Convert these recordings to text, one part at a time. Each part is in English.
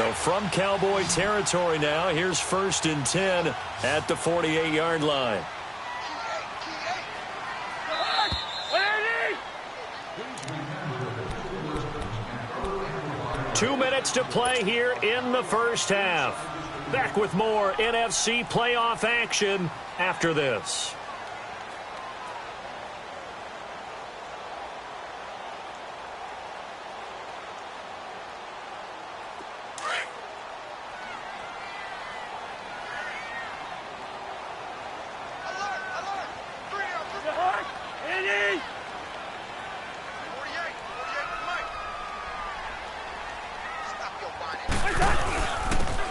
So from Cowboy territory now, here's 1st and 10 at the 48-yard line. Two minutes to play here in the first half. Back with more NFC playoff action after this.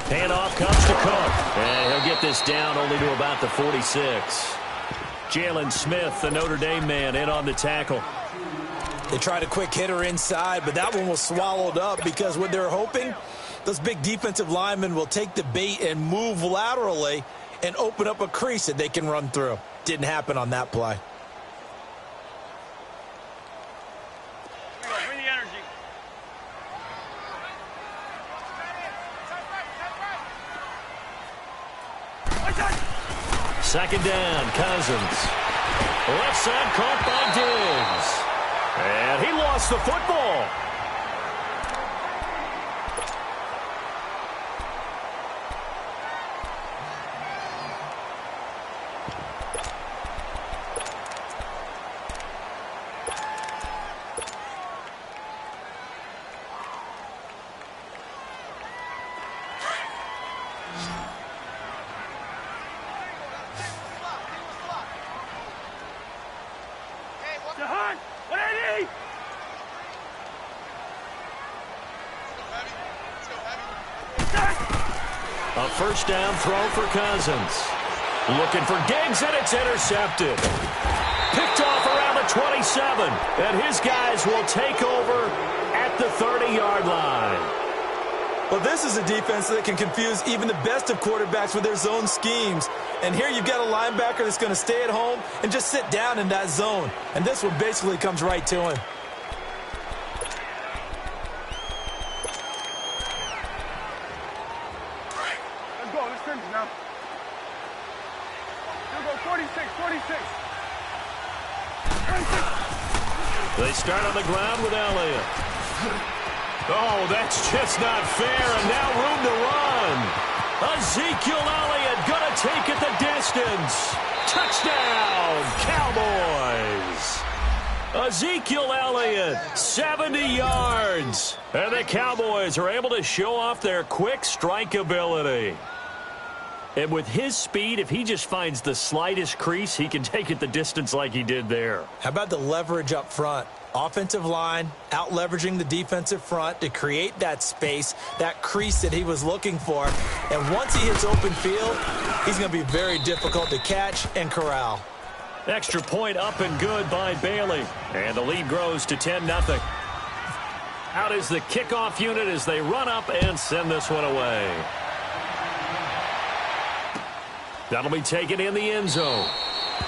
Handoff comes to Cook. And he'll get this down only to about the 46. Jalen Smith, the Notre Dame man, in on the tackle. They tried a quick hitter inside, but that one was swallowed up because what they're hoping, those big defensive linemen will take the bait and move laterally and open up a crease that they can run through. Didn't happen on that play. Second down, Cousins. Left side caught by Diggs. And he lost the football. A first down throw for Cousins. Looking for Diggs, and it's intercepted. Picked off around the 27. And his guys will take over at the 30-yard line. Well, this is a defense that can confuse even the best of quarterbacks with their zone schemes. And here you've got a linebacker that's going to stay at home and just sit down in that zone. And this one basically comes right to him. They start on the ground with Elliott. Oh, that's just not fair, and now room to run. Ezekiel Elliott going to take it the distance. Touchdown, Cowboys. Ezekiel Elliott, 70 yards. And the Cowboys are able to show off their quick strike ability. And with his speed, if he just finds the slightest crease, he can take it the distance like he did there. How about the leverage up front? Offensive line out-leveraging the defensive front to create that space, that crease that he was looking for. And once he hits open field, he's going to be very difficult to catch and corral. Extra point up and good by Bailey. And the lead grows to 10-0. Out is the kickoff unit as they run up and send this one away. That'll be taken in the end zone.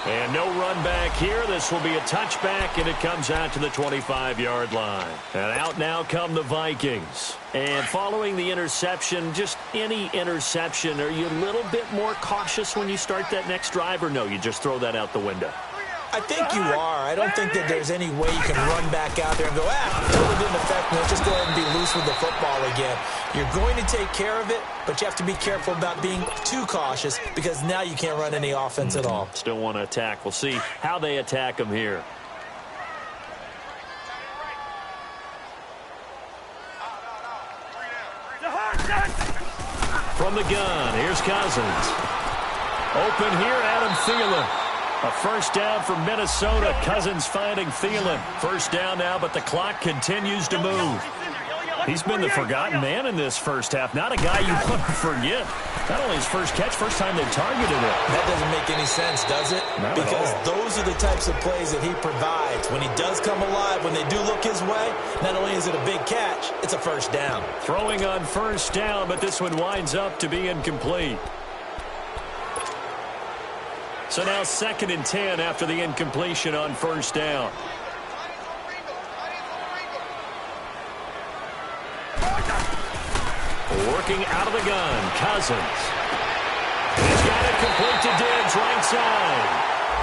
And no run back here. This will be a touchback, and it comes out to the 25-yard line. And out now come the Vikings. And following the interception, just any interception, are you a little bit more cautious when you start that next drive, or no, you just throw that out the window? I think you are. I don't think that there's any way you can run back out there and go, totally didn't affect me. Let's just go ahead and be loose with the football again. You're going to take care of it, but you have to be careful about being too cautious because now you can't run any offense at all. Still want to attack. We'll see how they attack them here. From the gun, here's Cousins. Open here, Adam Thielen. A first down for Minnesota. Cousins finding Thielen. First down now, but the clock continues to move. He's been the forgotten man in this first half. Not a guy you want to forget. Not only his first catch, first time they've targeted him. That doesn't make any sense, does it? Not because at all. Those are the types of plays that he provides. When he does come alive, when they do look his way, not only is it a big catch, it's a first down. Throwing on first down, but this one winds up to be incomplete. So now 2nd and 10 after the incompletion on first down. Working out of the gun, Cousins. He's got it complete to Diggs, right side.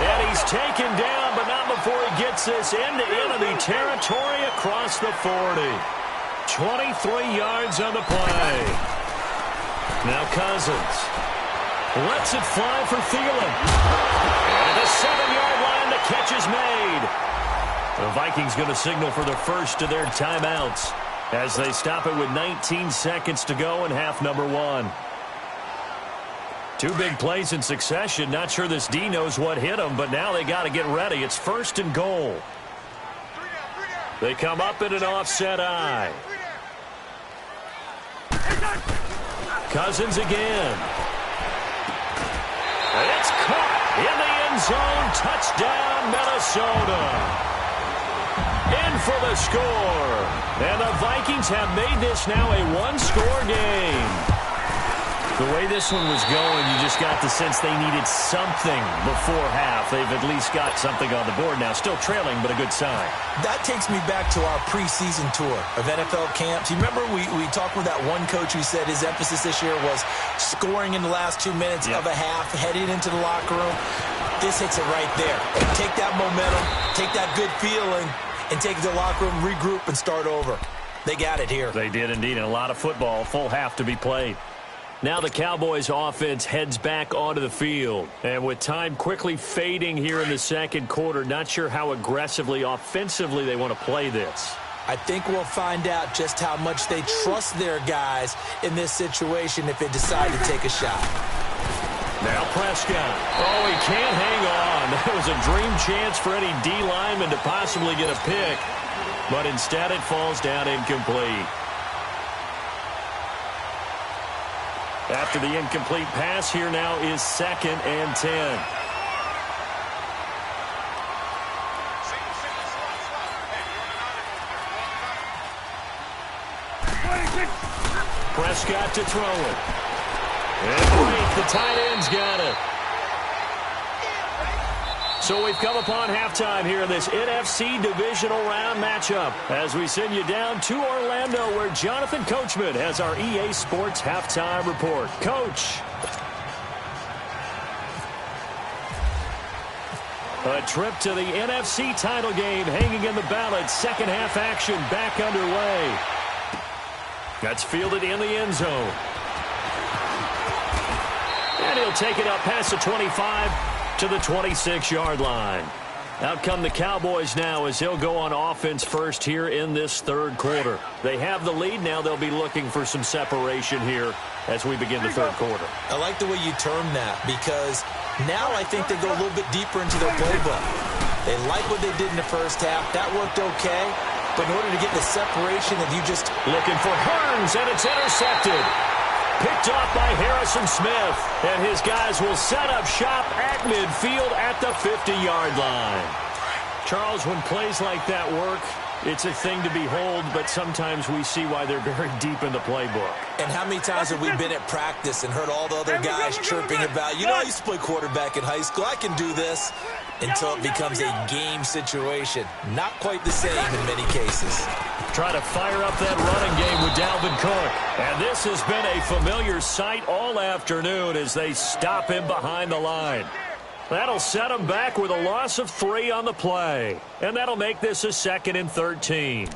And he's taken down, but not before he gets this into enemy territory across the 40. 23 yards on the play. Now Cousins lets it fly for Thielen. And the 7-yard line, the catch is made. The Vikings going to signal for the first of their timeouts as they stop it with 19 seconds to go in half number 1. 2 big plays in succession. Not sure this D knows what hit them, but now they got to get ready. It's 1st and goal. They come up in an offset eye. Cousins again. It's caught in the end zone. Touchdown, Minnesota. In for the score. And the Vikings have made this now a 1-score game. The way this one was going, you just got the sense they needed something before half. They've at least got something on the board now. Still trailing, but a good sign. That takes me back to our preseason tour of NFL camps. You remember we talked with that one coach who said his emphasis this year was scoring in the last 2 minutes of a half, heading into the locker room. This hits it right there. Take that momentum, take that good feeling, and take it to the locker room, regroup, and start over. They got it here. They did indeed, and a lot of football, full half to be played. Now the Cowboys offense heads back onto the field. And with time quickly fading here in the second quarter, not sure how aggressively, offensively they want to play this. I think we'll find out just how much they trust their guys in this situation if they decide to take a shot. Now Prescott. Oh, he can't hang on. That was a dream chance for any D lineman to possibly get a pick. But instead it falls down incomplete. After the incomplete pass, here now is 2nd and 10. Prescott to throw it. And break, the tight end's got it. So we've come upon halftime here in this NFC divisional round matchup as we send you down to Orlando where Jonathan Coachman has our EA Sports halftime report. Coach. A trip to the NFC title game hanging in the balance. Second half action back underway. That's fielded in the end zone. And he'll take it up past the 25 to the 26-yard line. Out come the Cowboys now as they'll go on offense first here in this third quarter. They have the lead. Now they'll be looking for some separation here as we begin the third quarter. I like the way you term that because now I think they go a little bit deeper into their playbook. They like what they did in the first half. That worked okay. But in order to get the separation that you just... Looking for Hearns, and it's intercepted. Picked off by Harrison Smith. And his guys will set up shop at midfield at the 50-yard line. Charles, when plays like that work, it's a thing to behold, but sometimes we see why they're very deep in the playbook. And how many times have we been at practice and heard all the other guys chirping about, you know, I used to play quarterback in high school, I can do this, until it becomes a game situation. Not quite the same in many cases. Try to fire up that running game with Dalvin Cook. And this has been a familiar sight all afternoon as they stop him behind the line. That'll set him back with a loss of 3 on the play. And that'll make this a 2nd and 13.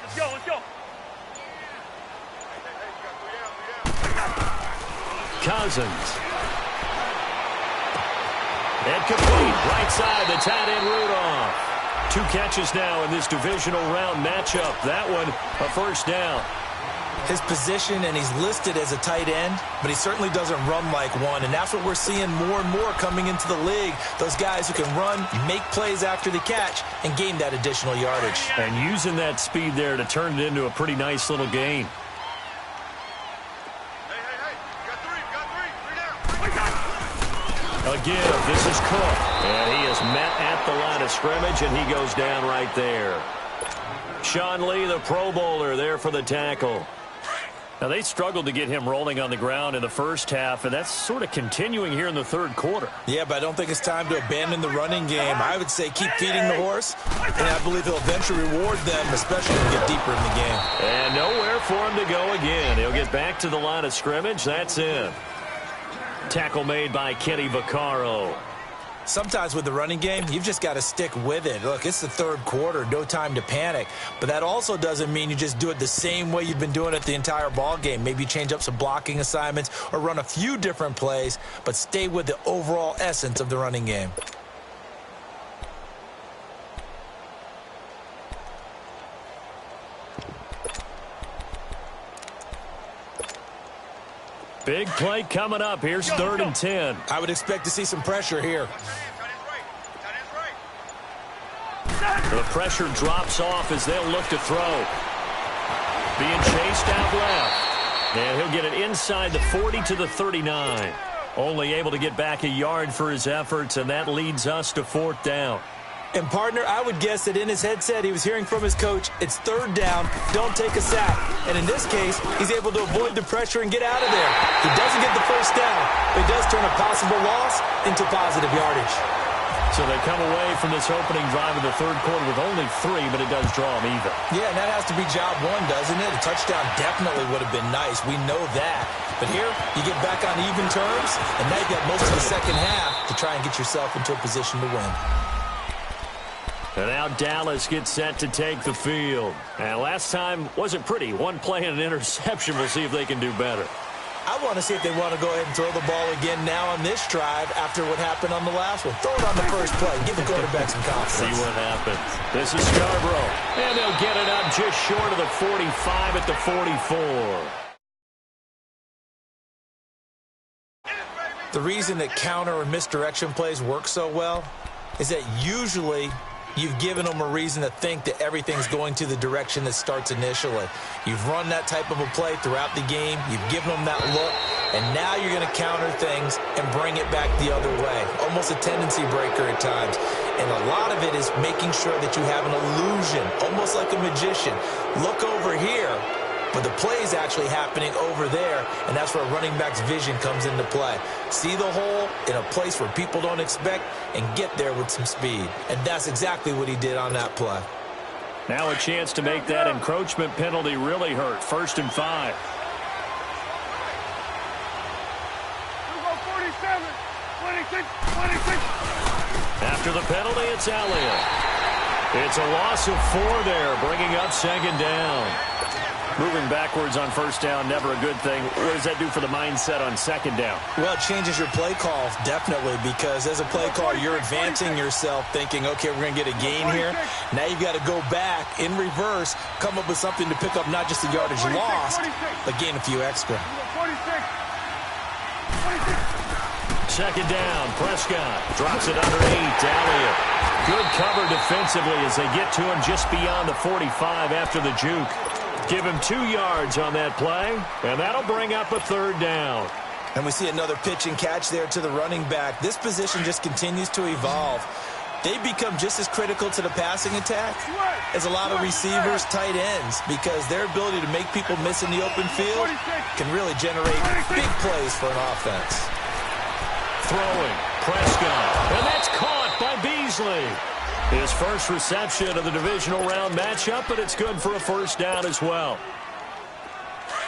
Let's go. Cousins. And complete. Right side, the tight end Rudolph. 2 catches now in this divisional round matchup. That one, a first down. His position, and he's listed as a tight end, but he certainly doesn't run like one, and that's what we're seeing more and more coming into the league. Those guys who can run, make plays after the catch, and gain that additional yardage. And using that speed there to turn it into a pretty nice little gain. A give. This is Cook. And he is met at the line of scrimmage, and he goes down right there. Sean Lee, the Pro Bowler, there for the tackle. Now, they struggled to get him rolling on the ground in the first half, and that's sort of continuing here in the third quarter. Yeah, but I don't think it's time to abandon the running game. I would say keep feeding the horse, and I believe he'll eventually reward them, especially when we get deeper in the game. And nowhere for him to go again. He'll get back to the line of scrimmage. That's in. Tackle made by Kenny Vaccaro. Sometimes with the running game, you've just got to stick with it. Look, it's the third quarter, no time to panic. But that also doesn't mean you just do it the same way you've been doing it the entire ball game. Maybe change up some blocking assignments or run a few different plays, but stay with the overall essence of the running game. Big play coming up. Here's 3rd and 10. I would expect to see some pressure here. The pressure drops off as they'll look to throw. Being chased out left. And he'll get it inside the 40 to the 39. Only able to get back a yard for his efforts, and that leads us to 4th down. And, partner, I would guess that in his headset he was hearing from his coach, it's 3rd down, don't take a sack. And in this case, he's able to avoid the pressure and get out of there. He doesn't get the first down, but he does turn a possible loss into positive yardage. So they come away from this opening drive of the third quarter with only 3, but it does draw them even. Yeah, and that has to be job one, doesn't it? A touchdown definitely would have been nice. We know that. But here, you get back on even terms, and now you got most of the second half to try and get yourself into a position to win. And now Dallas gets set to take the field. And last time wasn't pretty. 1 play and an interception. We'll see if they can do better. I want to see if they want to go ahead and throw the ball again now on this drive after what happened on the last one. Throw it on the first play. Give the quarterback some confidence. See what happens. This is Scarborough. And they'll get it up just short of the 45 at the 44. The reason that counter or misdirection plays work so well is that usually you've given them a reason to think that everything's going to the direction that starts initially. You've run that type of a play throughout the game. You've given them that look, and now you're going to counter things and bring it back the other way. Almost a tendency breaker at times. And a lot of it is making sure that you have an illusion, almost like a magician. Look over here, but the play is actually happening over there, and that's where a running back's vision comes into play. See the hole in a place where people don't expect and get there with some speed. And that's exactly what he did on that play. Now a chance to make that encroachment penalty really hurt. 1st and 5. After the penalty, it's Elliott. It's a loss of 4 there, bringing up 2nd down. Moving backwards on 1st down, never a good thing. What does that do for the mindset on 2nd down? Well, it changes your play call, definitely, because as a play caller, you're advancing yourself thinking, okay, we're going to get a gain here. Now you've got to go back in reverse, come up with something to pick up not just the yardage lost, but gain a few extra. 2nd down, Prescott drops it under 8 to Elliott. Good cover defensively as they get to him just beyond the 45 after the juke. Give him 2 yards on that play, and that'll bring up a 3rd down. And we see another pitch and catch there to the running back. This position just continues to evolve. They become just as critical to the passing attack as a lot of receivers, tight ends, because their ability to make people miss in the open field can really generate big plays for an offense. Throwing, Prescott, and that's caught by Beasley. His first reception of the divisional round matchup, but it's good for a 1st down as well.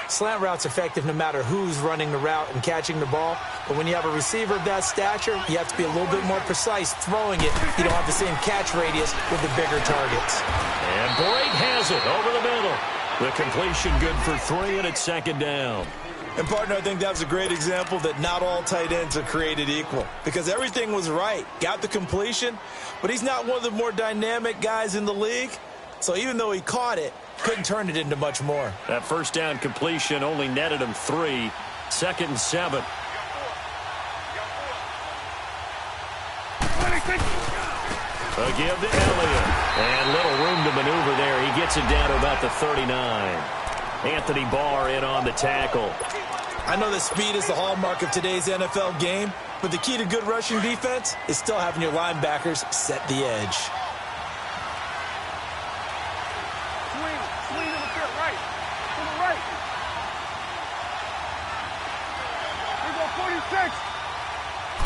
Slant route's effective no matter who's running the route and catching the ball. But when you have a receiver of that stature, you have to be a little bit more precise throwing it. You don't have the same catch radius with the bigger targets. And Boyd has it over the middle. The completion good for 3, and it's 2nd down. And, partner, I think that was a great example that not all tight ends are created equal because everything was right. Got the completion, but he's not one of the more dynamic guys in the league. So even though he caught it, couldn't turn it into much more. That first down completion only netted him 3. 2nd and 7. A give to Elliott. And little room to maneuver there. He gets it down to about the 39. Anthony Barr in on the tackle. I know that speed is the hallmark of today's NFL game, but the key to good rushing defense is still having your linebackers set the edge. Swing to the field, right. To the right. Here we go, 46.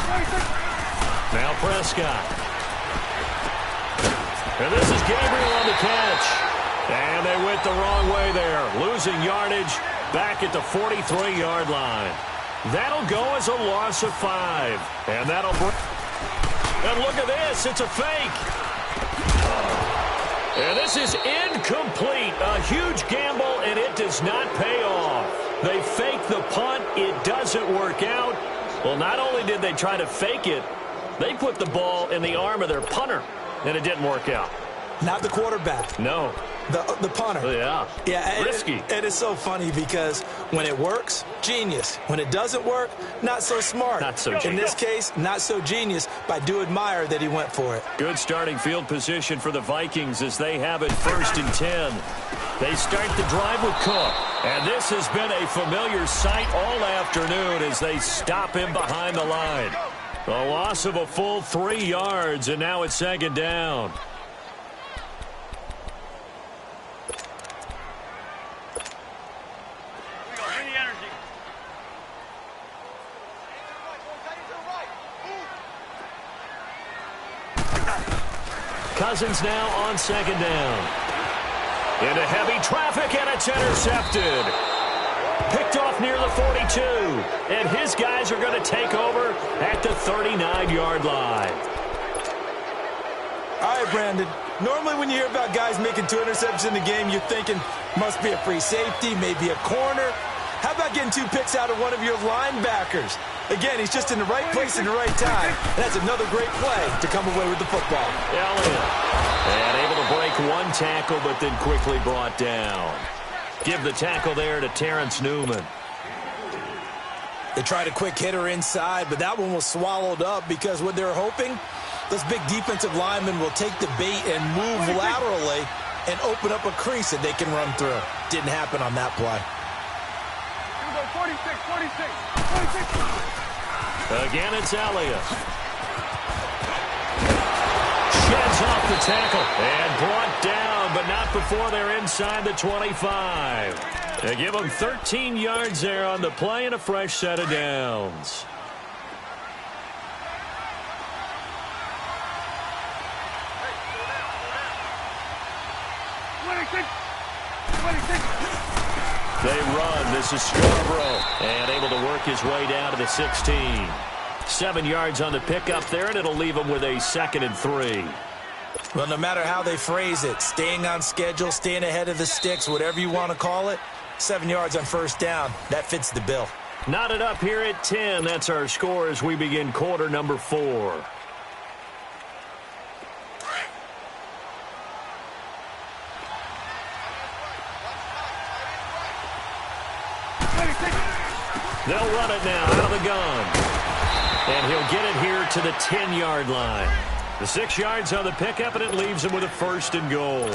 46. Now Prescott. And this is Gabriel on the catch. And they went the wrong way there. Losing yardage back at the 43-yard line. That'll go as a loss of 5. And that'll bring... And look at this. It's a fake. And this is incomplete. A huge gamble, and it does not pay off. They fake the punt. It doesn't work out. Well, not only did they try to fake it, they put the ball in the arm of their punter, and it didn't work out. Not the quarterback. No. The punter. Yeah. Risky. It is so funny because when it works, genius. When it doesn't work, not so smart. Not so genius. In this case, not so genius, but I do admire that he went for it. Good starting field position for the Vikings as they have it 1st and 10. They start the drive with Cook. And this has been a familiar sight all afternoon as they stop him behind the line. A loss of a full 3 yards, and now it's 2nd down. Cousins now on 2nd down. Into heavy traffic, and it's intercepted. Picked off near the 42. And his guys are going to take over at the 39-yard line. All right, Brandon. Normally when you hear about guys making 2 interceptions in the game, you're thinking must be a free safety, maybe a corner. How about getting 2 picks out of one of your linebackers? Again, he's just in the right place at the right time. And that's another great play to come away with the football. Elliott. And able to break 1 tackle, but then quickly brought down. Give the tackle there to Terrence Newman. They tried a quick hitter inside, but that one was swallowed up because what they're hoping, those big defensive linemen will take the bait and move laterally and open up a crease that they can run through. Didn't happen on that play. Here we go, 46. Again, it's Elliott. Sheds off the tackle and brought down, but not before they're inside the 25. They give them 13 yards there on the play and a fresh set of downs. They run. This is Scarborough. And able to work his way down to the 16. 7 yards on the pickup there, and it'll leave him with a 2nd and 3. Well, no matter how they phrase it, staying on schedule, staying ahead of the sticks, whatever you want to call it, 7 yards on 1st down, that fits the bill. Knotted up here at 10. That's our score as we begin quarter number 4. They'll run it now out of the gun. And he'll get it here to the 10-yard line. The 6 yards on the pickup, and it leaves him with a 1st and goal.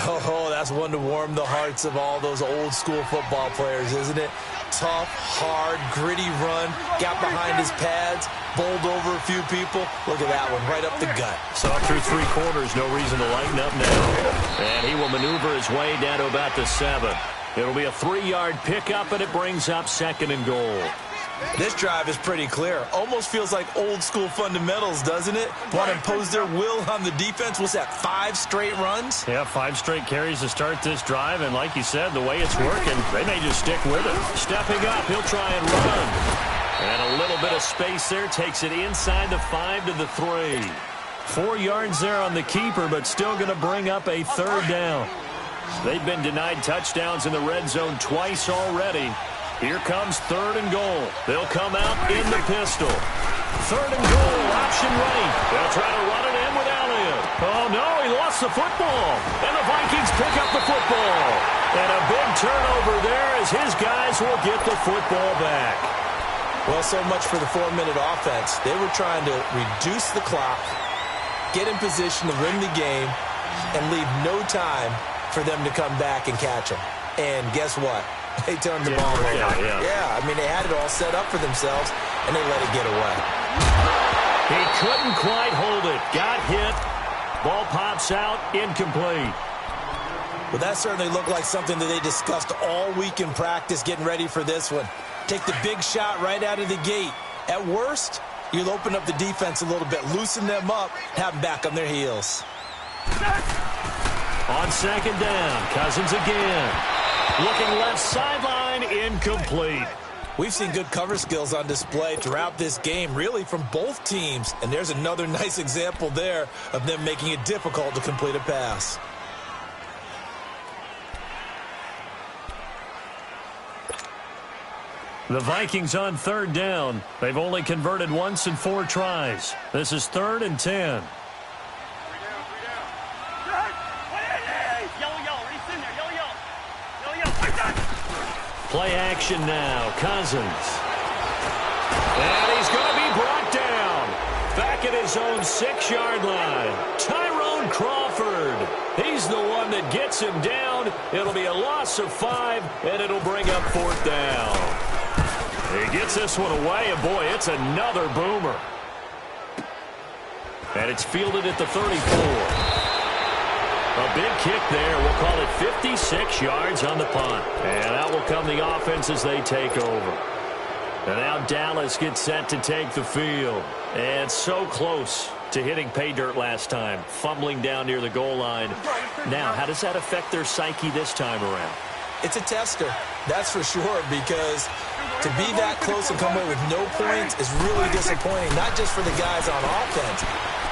Oh, that's one to warm the hearts of all those old-school football players, isn't it? Tough, hard, gritty run, got behind his pads, bowled over a few people. Look at that one, right up the gut. So through 3 quarters, no reason to lighten up now. And he will maneuver his way down to about the 7. It'll be a 3-yard pickup, and it brings up 2nd and goal. This drive is pretty clear. Almost feels like old-school fundamentals, doesn't it? Want to impose their will on the defense. What's that, 5 straight runs? Yeah, 5 straight carries to start this drive, and like you said, the way it's working, they may just stick with it. Stepping up, he'll try and run. And a little bit of space there, takes it inside the 5 to the 3. 4 yards there on the keeper, but still going to bring up a 3rd down. They've been denied touchdowns in the red zone twice already. Here comes 3rd and goal. They'll come out in the pistol. 3rd and goal, option right. They'll try to run it in with Elliott. Oh, no, he lost the football. And the Vikings pick up the football. And a big turnover there as his guys will get the football back. Well, so much for the 4-minute offense. They were trying to reduce the clock, get in position to win the game, and leave no time for them to come back and catch them. And guess what? They turned the ball over. Yeah, I mean, they had it all set up for themselves, and they let it get away. He couldn't quite hold it. Got hit. Ball pops out. Incomplete. Well, that certainly looked like something that they discussed all week in practice getting ready for this one. Take the big shot right out of the gate. At worst, you'll open up the defense a little bit, loosen them up, have them back on their heels. On 2nd down, Cousins again. Looking left sideline, incomplete. We've seen good cover skills on display throughout this game, really from both teams. And there's another nice example there of them making it difficult to complete a pass. The Vikings on 3rd down. They've only converted once in 4 tries. This is 3rd and 10. Play action now. Cousins. And he's going to be brought down. Back at his own 6-yard line. Tyrone Crawford. He's the one that gets him down. It'll be a loss of 5, and it'll bring up 4th down. He gets this one away, and boy, it's another boomer. And it's fielded at the 34. A big kick there. We'll call it 56 yards on the punt. And out will come the offense as they take over. And now Dallas gets set to take the field. And so close to hitting pay dirt last time, fumbling down near the goal line. Now, how does that affect their psyche this time around? It's a tester, that's for sure, because to be that close and come away with no points is really disappointing, not just for the guys on offense,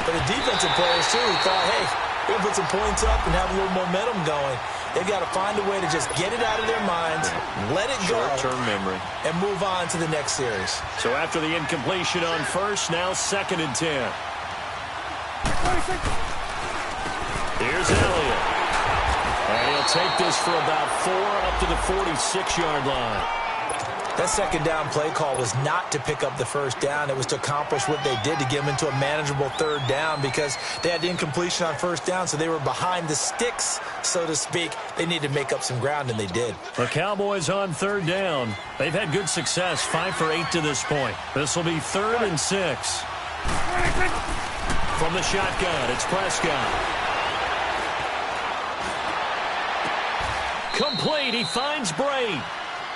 but the defensive players, too, who thought, hey, we'll put some points up and have a little momentum going. They've got to find a way to just get it out of their minds, let it go, short-term memory, and move on to the next series. So after the incompletion on first, now 2nd and 10. Here's Elliott. And he'll take this for about 4 up to the 46-yard line. That 2nd down play call was not to pick up the 1st down. It was to accomplish what they did, to get them into a manageable 3rd down, because they had the incompletion on 1st down, so they were behind the sticks, so to speak. They needed to make up some ground, and they did. The Cowboys on 3rd down. They've had good success, 5 for 8 to this point. This will be 3rd and 6. From the shotgun, it's Prescott. Complete. He finds Braid.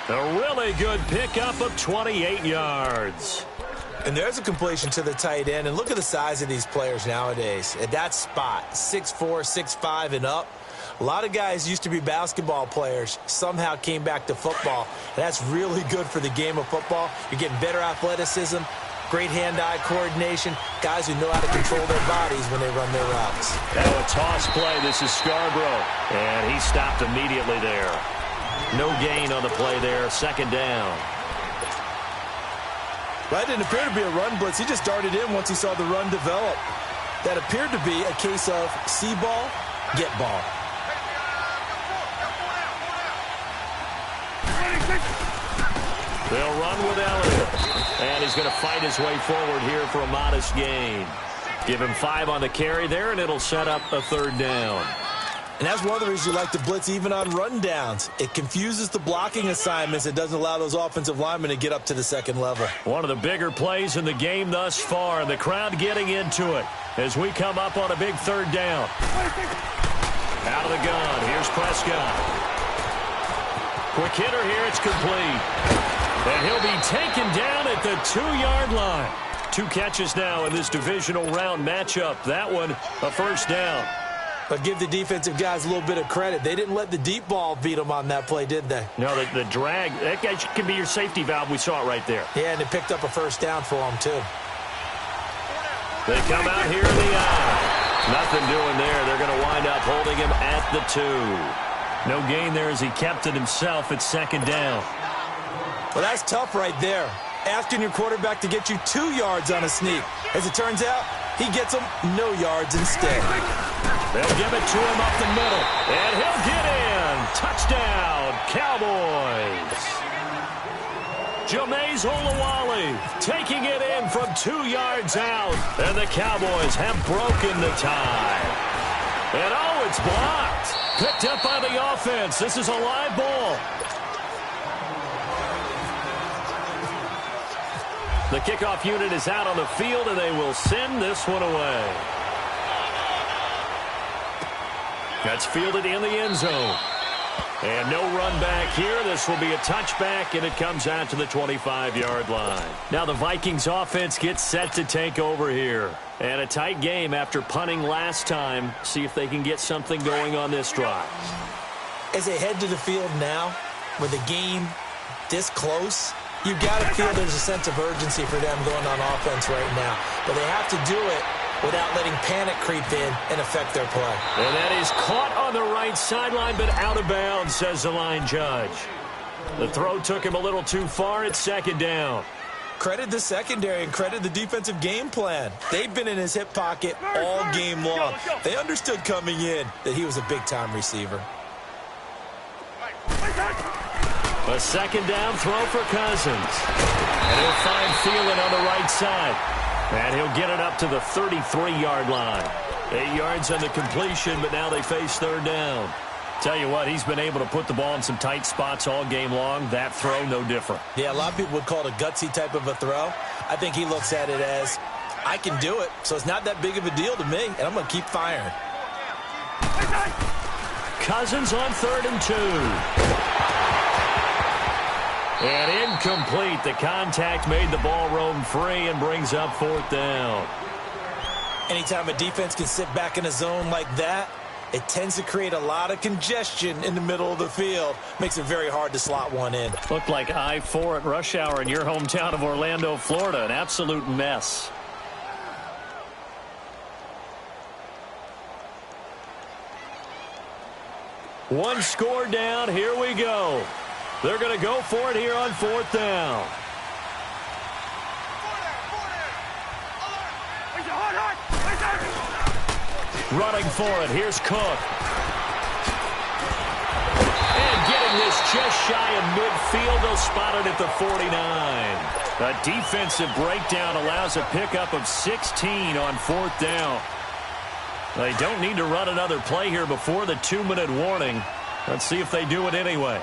A really good pickup of 28 yards. And there's a completion to the tight end. And look at the size of these players nowadays. At that spot, 6'4", 6'5", and up. A lot of guys used to be basketball players, somehow came back to football. And that's really good for the game of football. You're getting better athleticism, great hand-eye coordination, guys who know how to control their bodies when they run their routes. Now a toss play. This is Scarborough. And he stopped immediately there. No gain on the play there. 2nd down. That didn't appear to be a run blitz. He just darted in once he saw the run develop. That appeared to be a case of see ball, get ball. They'll run with Elliott. And he's going to fight his way forward here for a modest gain. Give him 5 on the carry there, and it'll set up a 3rd down. And that's one of the reasons you like to blitz even on rundowns. It confuses the blocking assignments. It doesn't allow those offensive linemen to get up to the 2nd level. One of the bigger plays in the game thus far, and the crowd getting into it as we come up on a big 3rd down. Out of the gun, here's Prescott. Quick hitter here, it's complete. And he'll be taken down at the 2-yard line. 2 catches now in this divisional round matchup. That one, a 1st down. But give the defensive guys a little bit of credit. They didn't let the deep ball beat them on that play, did they? No, the drag, that guy can be your safety valve. We saw it right there. Yeah, and they picked up a 1st down for them, too. They come out here in the eye. Nothing doing there. They're going to wind up holding him at the 2. No gain there as he kept it himself at 2nd down. Well, that's tough right there. Asking your quarterback to get you 2 yards on a sneak. As it turns out, he gets them no yards instead. They'll give it to him up the middle. And he'll get in. Touchdown, Cowboys. Jameis Olawale taking it in from 2 yards out. And the Cowboys have broken the tie. And oh, it's blocked. Picked up by the offense. This is a live ball. The kickoff unit is out on the field, and they will send this one away. That's fielded in the end zone. And no run back here. This will be a touchback, and it comes out to the 25-yard line. Now the Vikings offense gets set to take over here. And a tight game after punting last time. See if they can get something going on this drive. As they head to the field now, with the game this close, you've got to feel there's a sense of urgency for them going on offense right now. But they have to do it without letting panic creep in and affect their play. And that is caught on the right sideline, but out of bounds, says the line judge. The throw took him a little too far. It's second down. Credit the secondary and credit the defensive game plan. They've been in his hip pocket all game long. They understood coming in that he was a big-time receiver. A second down throw for Cousins. And he'll find Thielen on the right side. And he'll get it up to the 33-yard line. 8 yards on the completion, but now they face third down. Tell you what, he's been able to put the ball in some tight spots all game long. That throw, no different. Yeah, a lot of people would call it a gutsy type of a throw. I think he looks at it as, I can do it, so it's not that big of a deal to me, and I'm going to keep firing. Cousins on 3rd and 2. And incomplete. The contact made the ball roam free and brings up 4th down. Anytime a defense can sit back in a zone like that, it tends to create a lot of congestion in the middle of the field. Makes it very hard to slot one in. Looked like I-4 at rush hour in your hometown of Orlando, Florida. An absolute mess. One score down. Here we go. They're going to go for it here on 4th down. Running for it. Here's Cook. And getting this just shy of midfield. They'll spot it at the 49. A defensive breakdown allows a pickup of 16 on 4th down. They don't need to run another play here before the 2-minute warning. Let's see if they do it anyway.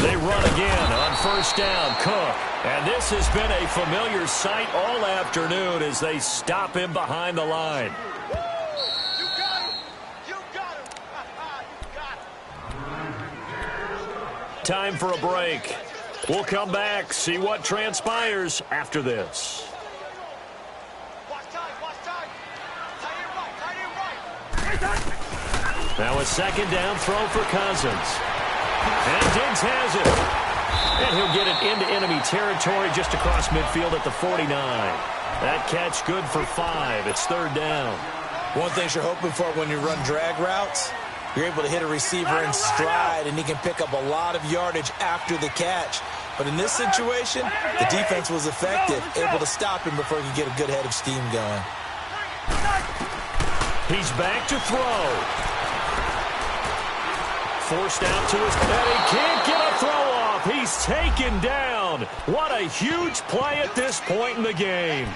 They run again on 1st down. Cook. And this has been a familiar sight all afternoon as they stop him behind the line. You got him. You got him. You got him. Time for a break. We'll come back, see what transpires after this. Watch time. Watch time. Tight end right. Now a second down throw for Cousins. And Diggs has it. And he'll get it into enemy territory just across midfield at the 49. That catch good for 5. It's 3rd down. One thing you're hoping for when you run drag routes, you're able to hit a receiver in stride, and he can pick up a lot of yardage after the catch. But in this situation, the defense was effective, able to stop him before he could get a good head of steam going. He's back to throw. Forced out to his... And he can't get a throw off. He's taken down. What a huge play at this point in the game.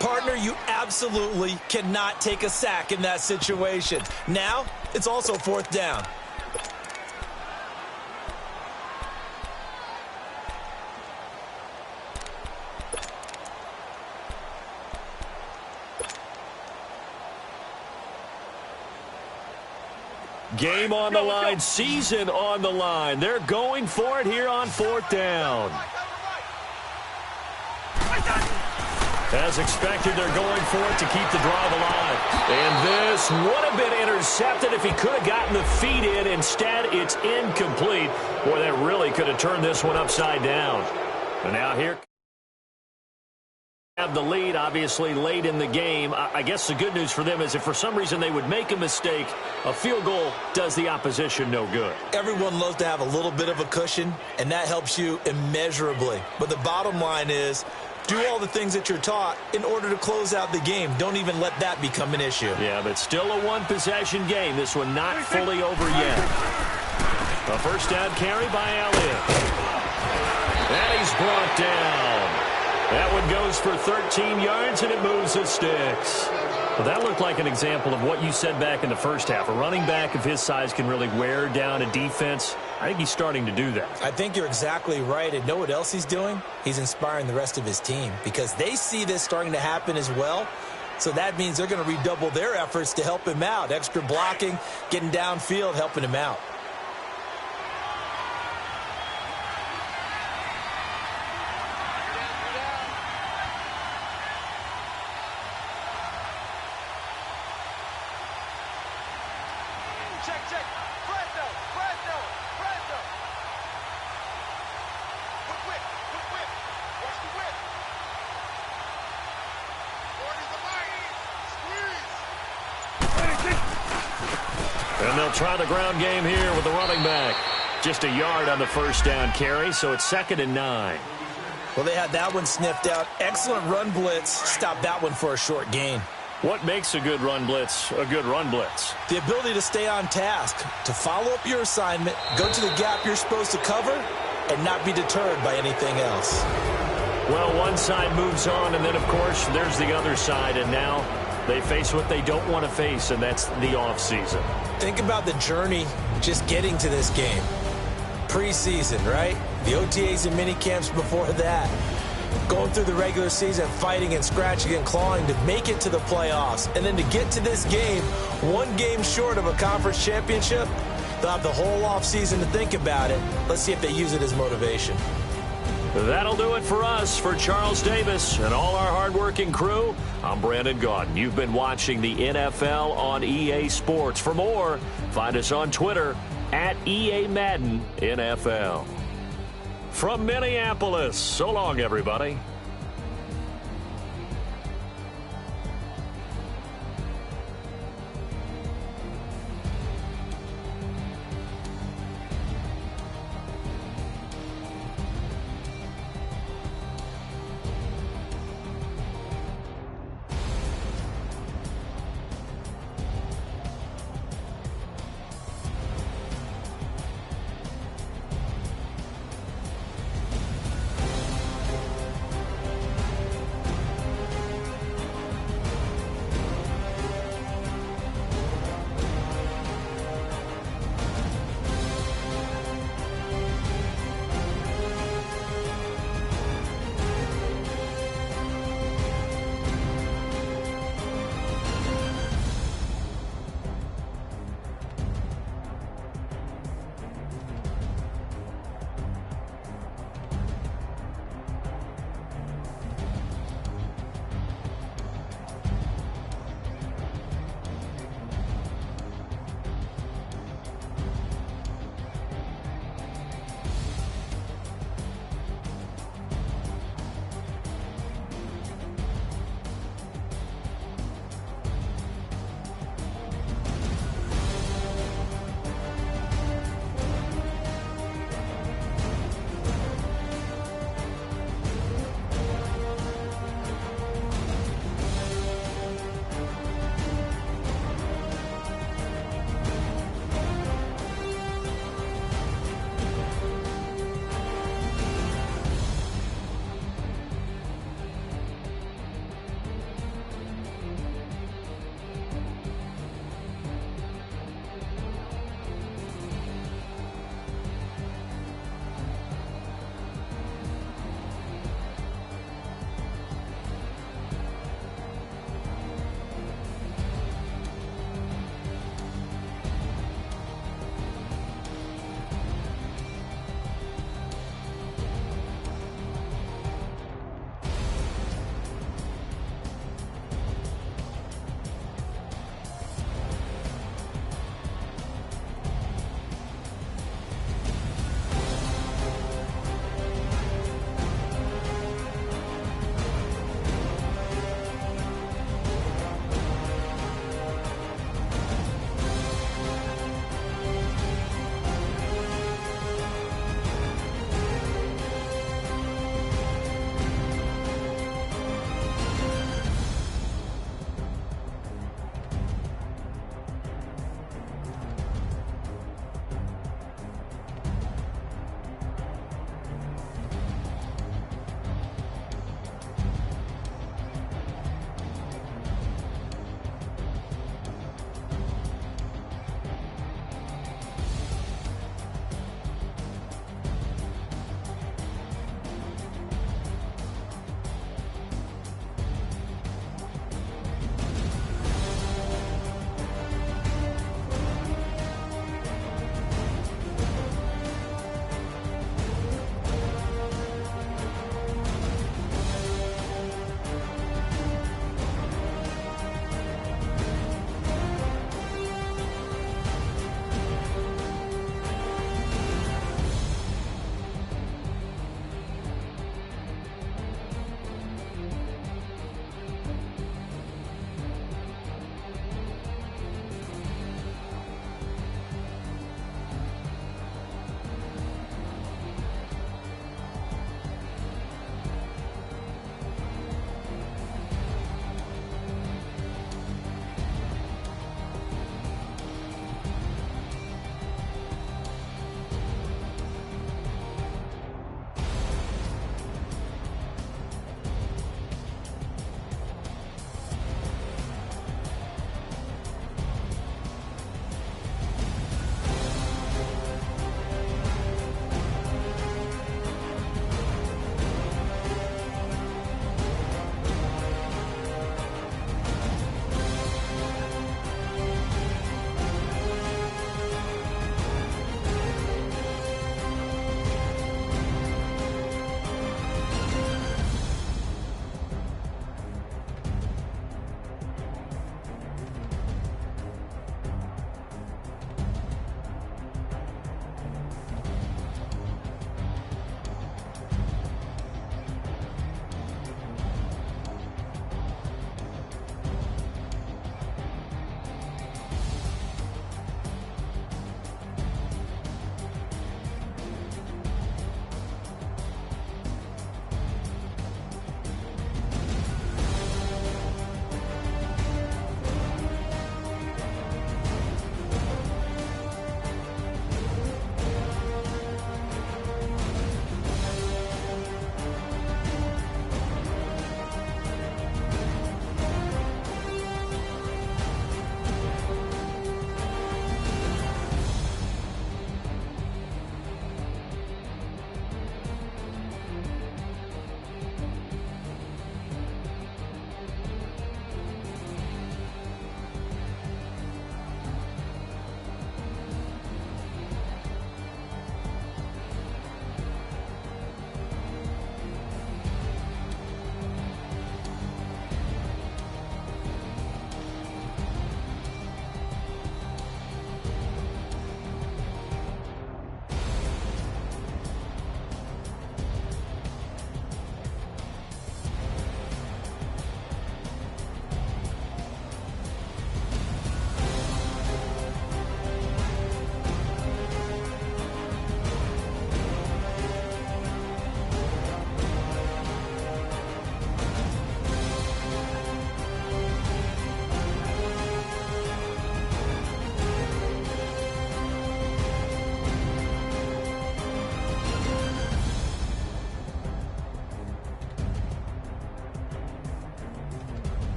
Partner, you absolutely cannot take a sack in that situation. Now, it's also 4th down. Game on the line, season on the line. They're going for it here on 4th down. As expected, they're going for it to keep the drive alive. And this would have been intercepted if he could have gotten the feet in. Instead, it's incomplete. Boy, that really could have turned this one upside down. And now here... Have the lead, obviously, late in the game. I guess the good news for them is if for some reason they would make a mistake, a field goal does the opposition no good. Everyone loves to have a little bit of a cushion, and that helps you immeasurably. But the bottom line is, do all the things that you're taught in order to close out the game. Don't even let that become an issue. Yeah, but still a one-possession game. This one not fully over yet. A first down carry by Elliott. And he's brought down. That one goes for 13 yards, and it moves the sticks. Well, that looked like an example of what you said back in the first half. A running back of his size can really wear down a defense. I think he's starting to do that. I think you're exactly right. And know what else he's doing? He's inspiring the rest of his team because they see this starting to happen as well. So that means they're going to redouble their efforts to help him out. Extra blocking, getting downfield, helping him out. Check. Brando. Quick whip. Watch the whip. Forward is the line. Squeeze. And they'll try the ground game here with the running back. Just a yard on the first down carry, so it's 2nd and 9. Well, they had that one sniffed out. Excellent run blitz. Stop that one for a short gain. What makes a good run blitz a good run blitz? The ability to stay on task, to follow up your assignment, go to the gap you're supposed to cover, and not be deterred by anything else. Well, one side moves on, and then, of course, there's the other side, and now they face what they don't want to face, and that's the offseason. Think about the journey just getting to this game. Preseason, right? The OTAs and mini camps before that. Going through the regular season, fighting and scratching and clawing to make it to the playoffs. And then to get to this game, one game short of a conference championship, they'll have the whole offseason to think about it. Let's see if they use it as motivation. That'll do it for us. For Charles Davis and all our hardworking crew, I'm Brandon Gaudin. You've been watching the NFL on EA Sports. For more, find us on Twitter at EA Madden NFL. From Minneapolis, so long, everybody.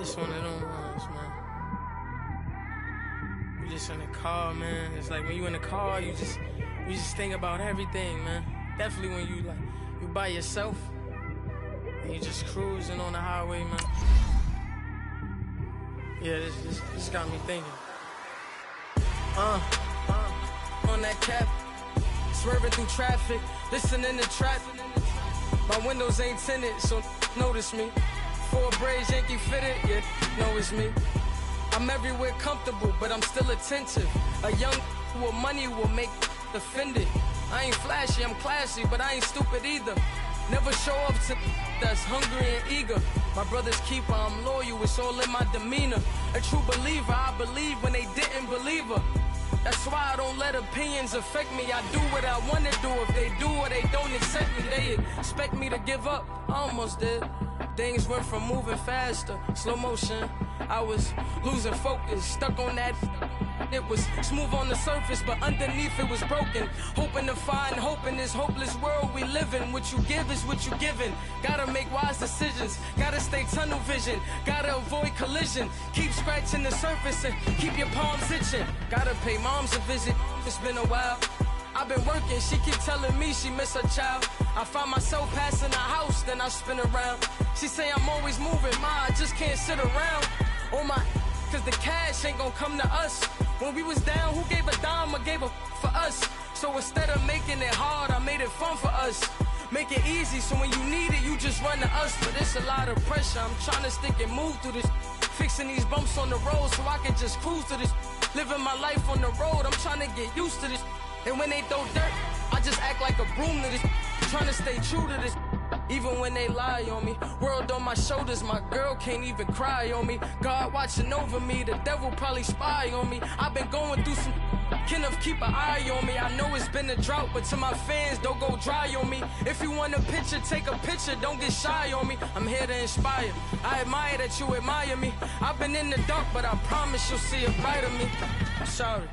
It's one of them ones, man. You just in the car, man. It's like when you in the car, you just think about everything, man. Definitely when you by yourself and you just cruising on the highway, man. Yeah, this got me thinking. On that cap, swerving through traffic, listening to trap. My windows ain't tinted, so notice me. 4 braids, Yankee fitted, yeah, know it's me. I'm everywhere comfortable, but I'm still attentive. A young with money will make offended. I ain't flashy, I'm classy, but I ain't stupid either. Never show up to that's hungry and eager. My brother's keeper, I'm loyal, it's all in my demeanor. A true believer, I believe when they didn't believe her. That's why I don't let opinions affect me. I do what I wanna do. If they do or they don't accept me, they expect me to give up. I almost did. Things went from moving faster, slow motion. I was losing focus, stuck on that. It was smooth on the surface, but underneath it was broken. Hoping to find hope in this hopeless world we live in. What you give is what you given. Gotta make wise decisions. Gotta stay tunnel vision. Gotta avoid collision. Keep scratching the surface and keep your palms itching. Gotta pay moms a visit. It's been a while. I've been working, she keep telling me she miss her child. I find myself passing the house, then I spin around. She say I'm always moving, ma, I just can't sit around. Oh my, cause the cash ain't gon' come to us. When we was down, who gave a dime or gave a for us? So instead of making it hard, I made it fun for us. Make it easy, so when you need it, you just run to us. But it's a lot of pressure, I'm trying to stick and move through this. Fixing these bumps on the road so I can just cruise to this. Living my life on the road, I'm trying to get used to this. And when they throw dirt, I just act like a broom to this. Trying to stay true to this. Even when they lie on me. World on my shoulders, my girl can't even cry on me. God watching over me, the devil probably spy on me. I've been going through some Kenneth, keep an eye on me. I know it's been a drought, but to my fans, don't go dry on me. If you want a picture, take a picture, don't get shy on me. I'm here to inspire. I admire that you admire me. I've been in the dark, but I promise you'll see a brighter me. I'm sorry.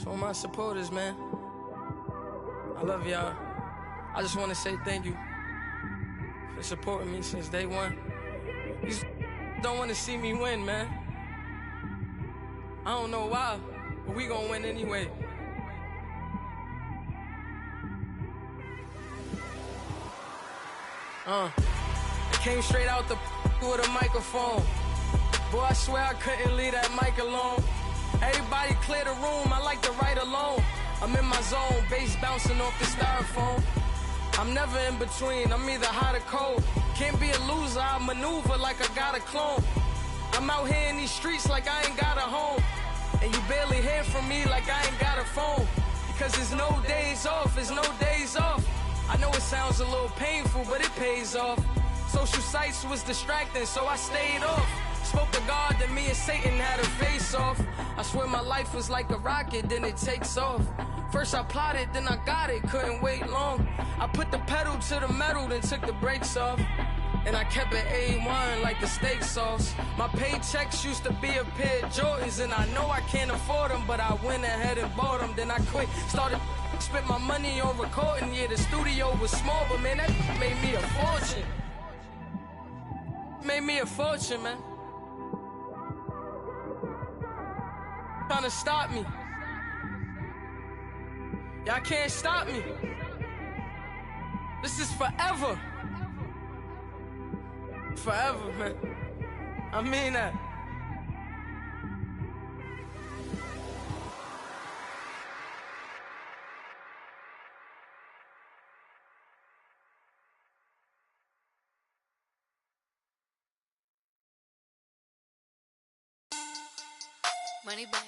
To all my supporters, man, I love y'all. I just want to say thank you for supporting me since day one. You don't want to see me win, man. I don't know why, but we gonna win anyway. I came straight out the with a microphone. Boy, I swear I couldn't leave that mic alone. Everybody clear the room, I like to write alone. I'm in my zone, bass bouncing off the styrofoam. I'm never in between, I'm either hot or cold. Can't be a loser, I maneuver like I got a clone. I'm out here in these streets like I ain't got a home. And you barely hear from me like I ain't got a phone. Because there's no days off, there's no days off. I know it sounds a little painful, but it pays off. Social sites was distracting, so I stayed off. Spoke to God, then me and Satan had a face off. I swear my life was like a rocket, then it takes off. First I plotted, then I got it, couldn't wait long. I put the pedal to the metal, then took the brakes off. And I kept it A1 like the steak sauce. My paychecks used to be a pair of Jordans, and I know I can't afford them, but I went ahead and bought them. Then I quit, started spent my money on recording. Yeah, the studio was small, but man, that made me a fortune. Made me a fortune, man. Trying to stop me. Y'all can't stop me. This is forever. Forever, man. I mean that. Money back.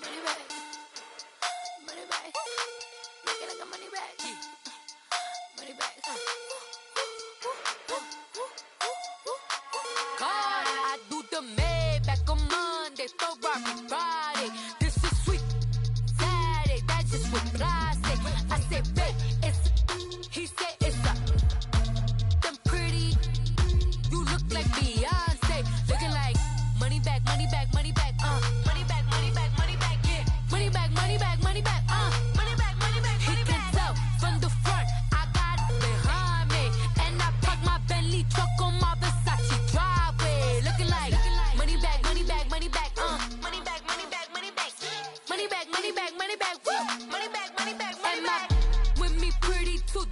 Money back. Money back. Make it like a money back. Money back. God, I do the Maybach on Monday, Ferrari Friday. This is sweet Saturday, that's just what I say. I say, babe, it's he said it's a them pretty. You look like Beyonce, looking like money back, money back, money back, money back, money back, money back, yeah, money back, money back, money back, money back, money back. He can tell from the front, I got it behind me, and I park my Bentley truck on my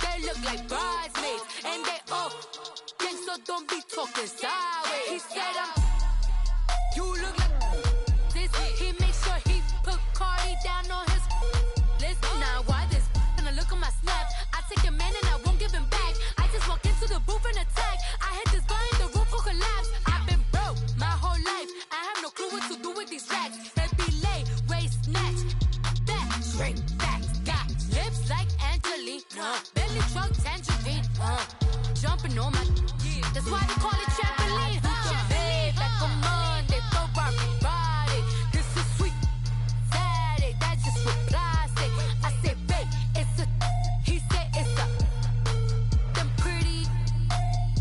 they look like bridesmaids. And they all gang, so don't be talking sideways. He said you look like this. He makes sure he put Cardi down on his list. Now why this? Gonna look at my snap. I take your man and I won't give him back. I just walk into the booth and attack. I hit this button, the roof will collapse. I've been broke my whole life. I have no clue what to do with these racks. They be late, waist snatch, back, straight back. Got lips like Angelina, belly truck tangerine, jumping on my. That's why they call it trampoline. Babe, like a Monday, for body. This is sweet Saturday, that's just what plastic. I say, babe, it's a. He said it's a. Them pretty.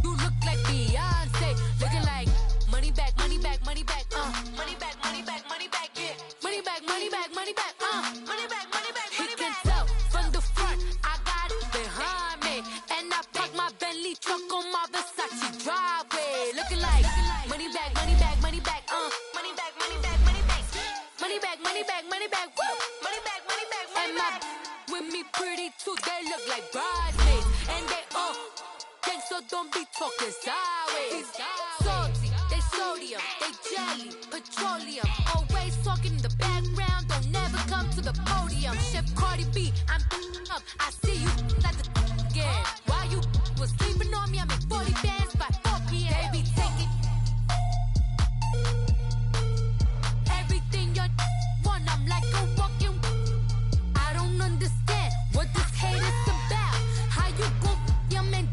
You look like Beyonce, looking like money back, money back, money back, money back, money back, money back, yeah. Money back, money back, money back, money back, money back, money back. He can tell from the front, I got it behind me, and I park my Bentley truck on my Versace driveway, looking like money back, money back, money back, money back, money back, money back, money back, money back, money back, woo, money back, money back, money back. With me pretty too, they look like bridesmaids, and they all gang, so don't be talking sideways. Salty, they sodium, they jelly, petroleum. Always talking in the background, don't never come to the podium. Chef Cardi B, I'm up. I see you at the again. While you was sleeping on me, I make 40 bands by 4 p.m. They be taking everything you want. I'm like a walking. I don't understand what this hate is about. How you go your man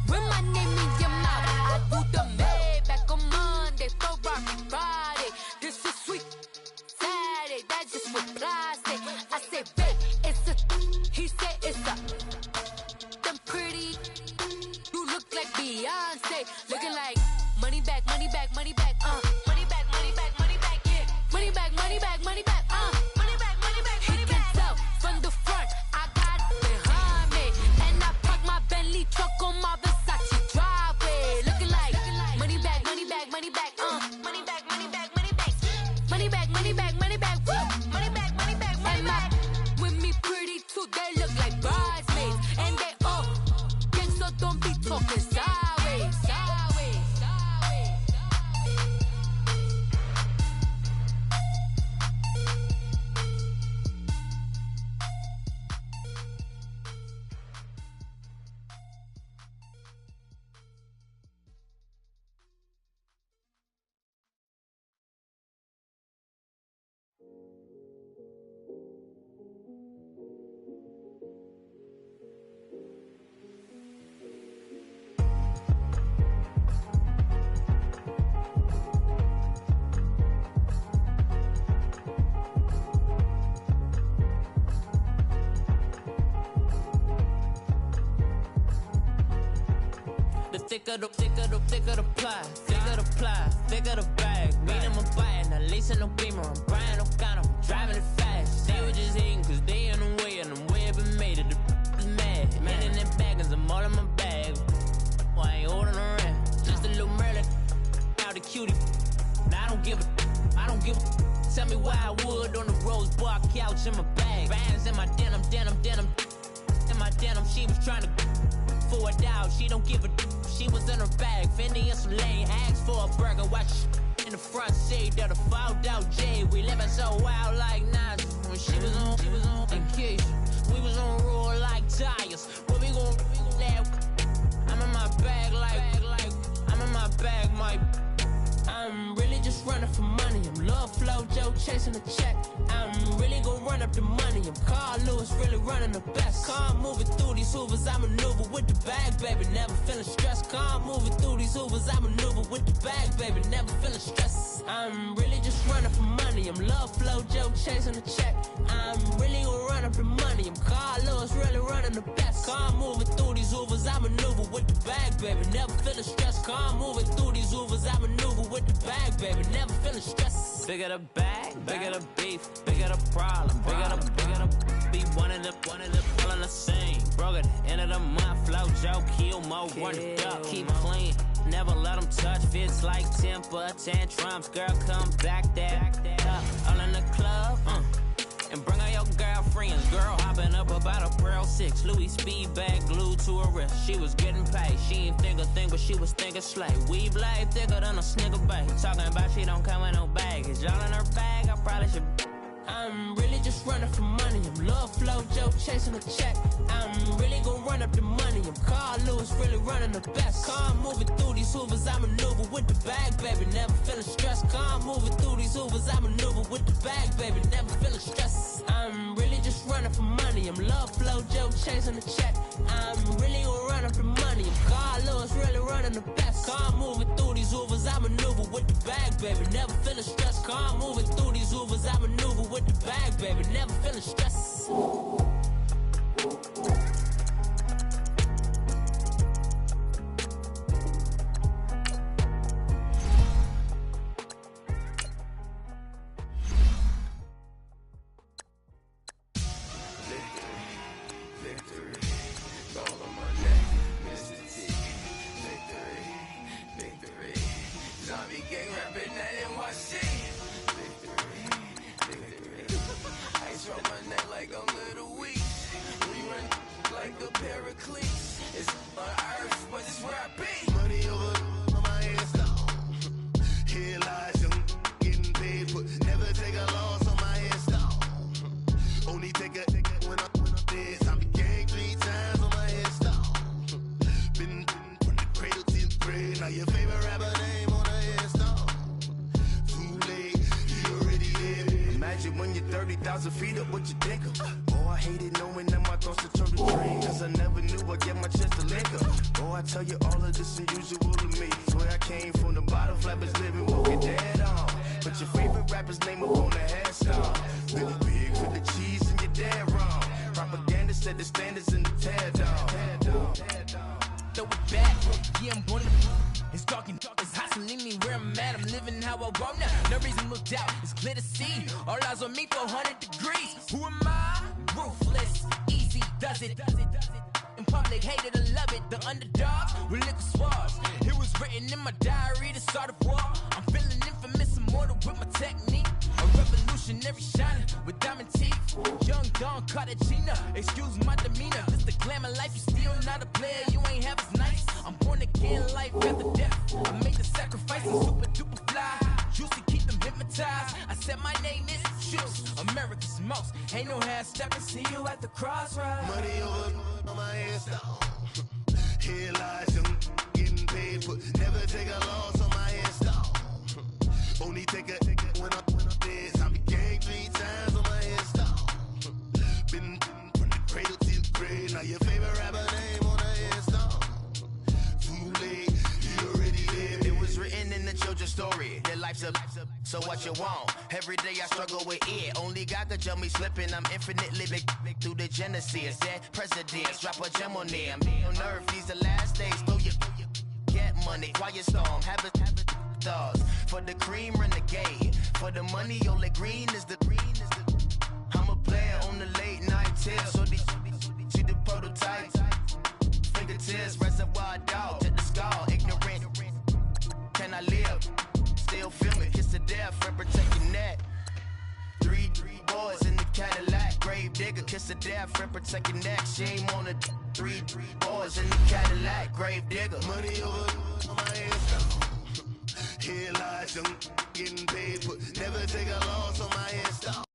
with my name in your mouth? I do the Maybach on Monday, for Friday. This is sweet Saturday, that's just what plastic. I say, babe, it's a. He said it's a. Them pretty. You look like Beyonce, looking like money back, money back, money back, money back, money back, money back, yeah. Money back, money back, money back, money back, money back, money back. He can tell from the front, I got it behind me, and I park my Bentley truck on my Versace driveway, looking like money back, money back, money back, money back, money back, money back, money back, money back, money back, woo, money back, money back, money back. With me pretty too, they look like bridesmaids, and they all gang, so don't be talking sideways, sideways, sideways. Thicker the ply, thicker the ply, thicker the bag. Beat him a bite, now lacing no beamer. I'm Brian O'Connor, driving it fast. They were just hating cause they in the way, and the way it been made it, the is mad. Man in them baggins, I'm all in my bag. I ain't holding around, just a little Merlin, out the cutie. Now I don't give a, tell me why I would on the rose bar couch in my bag. Bands in my denim, in my denim, she was trying to for a doubt, she don't give a she was in her bag, Fendi and some lane, asked for a burger, watch in the front seat of the fouled out J. We living so wild like Nas. When she was on vacation, we was on roll like tires. What we gon' laugh? I'm in my bag like I'm in my bag, my. I'm really just running for money. I'm love flow Joe chasing the check. I'm really gon' run up the money. I'm Carl Lewis, really running the best. Calm moving through these hoovers, I maneuver with the bag, baby. Never feeling stressed. Calm moving through these hoovers, I maneuver with the bag, baby. Never feeling stressed. I'm really just running for money. I'm love flow Joe chasing the check. I'm really gon' run up the money. I'm Carl Lewis, really running the best. Calm moving through these hoovers, I maneuver with the bag, baby. Never feeling stressed. Calm moving through these hoovers, I maneuver with the bag, baby. Never feeling stressed. Bigger the bag, bigger the beef, bigger the problem, bigger the be one of the all in the same. Broke at the end of the month, flow Joe, kill mo, run it up, keep clean. Never let them touch, fits like temper tantrums. Girl, come back there. All in the club, And bring all your girlfriends. Girl hopping up about a Pearl 6. Louis speed bag glued to her wrist. She was getting paid. She ain't think a thing, but she was thinking slay. Weave blade thicker than a snicker bag. Talking about she don't come with no baggage. All in her bag, I probably should. I'm really just running for money. I'm love flow, Joe chasing a check. I'm really gonna run up the money. I'm Carl Lewis, really running the best. Car moving through these Hoovers, I maneuver with the bag, baby. Never feeling stressed. Car moving through these Hoovers, I maneuver with the bag, baby. Never feeling stressed. I'm really just running for money. I'm love flow, Joe chasing the check. I'm really gonna run up the money. I'm Carl Lewis, really running the best. Car moving through these Hoovers, I maneuver with the bag, baby. Never feeling stressed. Car moving through these Hoovers, I maneuver with the bag, baby. Never feeling stressed. When you're 30,000 feet up, what you think of? Oh, I hated knowing that my thoughts would turn to dreams. Cause I never knew I'd get my chance to link up. Oh, I tell you all of this unusual to me. Swear I came from the bottom, flappers living, walking dead on. Put your favorite rapper's name up on the headstone. Really big with the cheese and you're dead wrong. Propaganda set the standards in the tear down. Throw it back, yeah, I'm gonna. It's talking, it's hustling me where I'm at. I'm living how I want now. No reason to look down, it's clear to see. All eyes on me for 100 degrees. Who am I? Ruthless, easy does it. In public, hated or love it. The underdogs with liquor swabs. It was written in my diary to start a war. I'm feeling infamous, immortal with my technique. A revolutionary shining with diamond teeth. Young Don Cartagena, excuse my demeanor. This the glamour life, you still not a player. You ain't half as nice. I'm born again, life after death. I made the sacrifice and super duper fly. Used to keep them hypnotized. I said my name is Juice, America's most. Ain't no half stepping. See you at the crossroads. Money over on my headstone. Here lies young, getting paid, but never take a loss on my headstone. Only take a when I'm dead. I be gang 3 times on my headstone. Been from the cradle to the grave. Now your favorite rapper name on the headstone. Too late, you already dead. It was written in the children's story. Their life's a so what you want? Every day I struggle with it. Only God could tell me slipping. I'm infinitely big through the genesis. Dead presidents, drop a gem on them. On earth, these the last days. Throw your get money, quiet storm. Have it thoughts. For the cream, renegade. For the money, only green is the. I'm a player on the late night tips. So these see the prototype. Fingertips, reservoir dog. To the skull, ignorant. Can I live? Still feel me, kiss to death, friend, protect your neck. 3 boys in the Cadillac, grave digger, kiss to death, friend, protect your neck. Shame on the 3 boys in the Cadillac, grave digger. Money over on my headstone. Here lies young, getting paid, but never take a loss on my headstone.